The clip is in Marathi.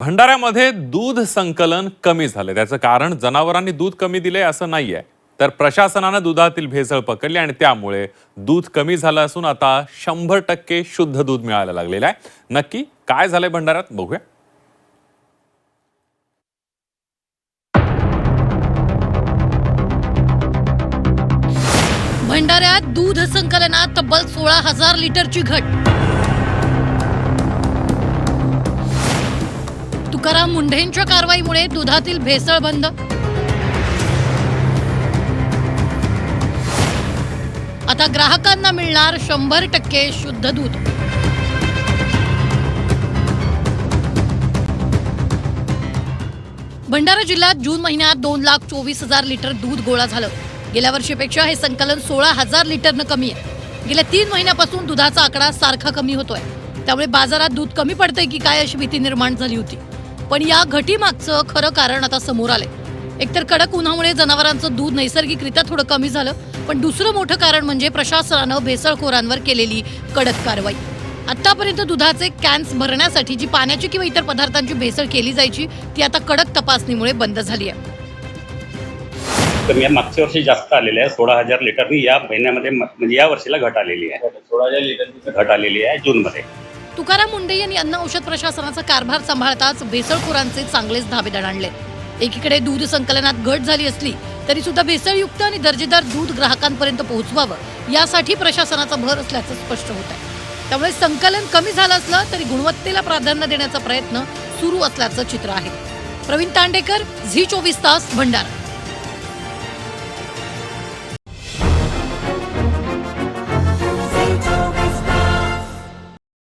भंडाऱ्यामध्ये दूध संकलन कमी झाले। त्याचं कारण जनावरांनी दूध कमी दिले असं नाहीये, तर प्रशासनाने दुधातील भेसळ पकडली आणि त्यामुळे दूध कमी झालं असून आता 100% शुद्ध दूध मिळायला लागलेलं आहे। नक्की काय झालंय भंडाऱ्यात बघूया। भंडाऱ्यात दूध संकलनात तब्बल 16,000 लिटरची घट। तुकाराम मुंढेंच्या कारवाईमुळे दुधातील भेसळ बंद। आता ग्राहकांना मिळणार 100% शुद्ध दूध। भंडारा जिल्ह्यात जून महिन्यात 2,24,000 लिटर दूध गोळा झालं। गेल्या वर्षीपेक्षा हे संकलन 16,000 लिटरनं कमी आहे। गेल्या 3 महिन्यापासून दुधाचा आकडा सारखा कमी होतोय, त्यामुळे बाजारात दूध कमी पडतंय की काय अशी भीती निर्माण झाली होती। पण या घटीमागचं खरं कारण आता समोर आलंय। एकतर कडक उन्हामुळे जनावरांचं दूध नैसर्गिकरित्या थोडं कमी झालं, पण दुसरं मोठं कारण म्हणजे प्रशासनानं भेसळखोरांवर केलेली कडक कारवाई। आतापर्यंत दुधाचे कॅन्स भरण्यासाठी जी पाण्याची किंवा इतर पदार्थांची भेसळ केली जायची ती आता कडक तपासणीमुळे बंद झाली आहे। तर या मागच्या वर्षी जास्त आलेले आहे 16,000 लिटरनी। या महिन्यामध्ये म्हणजे या वर्षीला घट आलेली आहे। 16,000 लिटरची घट आलेली आहे जून मध्ये। तुकाराम मुंढे यांनी अन्न औषध प्रशासनाचा कारभार सांभाळताच भेसळखोरांचे चांगलेच धाबे दणाणले। एकीकडे दूध संकलनात घट झाली असली तरी सुद्धा भेसळयुक्त आणि दर्जेदार दूध ग्राहकांपर्यंत पोहोचवावं यासाठी प्रशासनाचा भर असल्याचं स्पष्ट होत आहे। त्यामुळे संकलन कमी झालं असलं तरी गुणवत्तेला प्राधान्य देण्याचा प्रयत्न सुरू असल्याचं चित्र आहे। प्रवीण तांडेकर, झी 24 तास, भंडारा।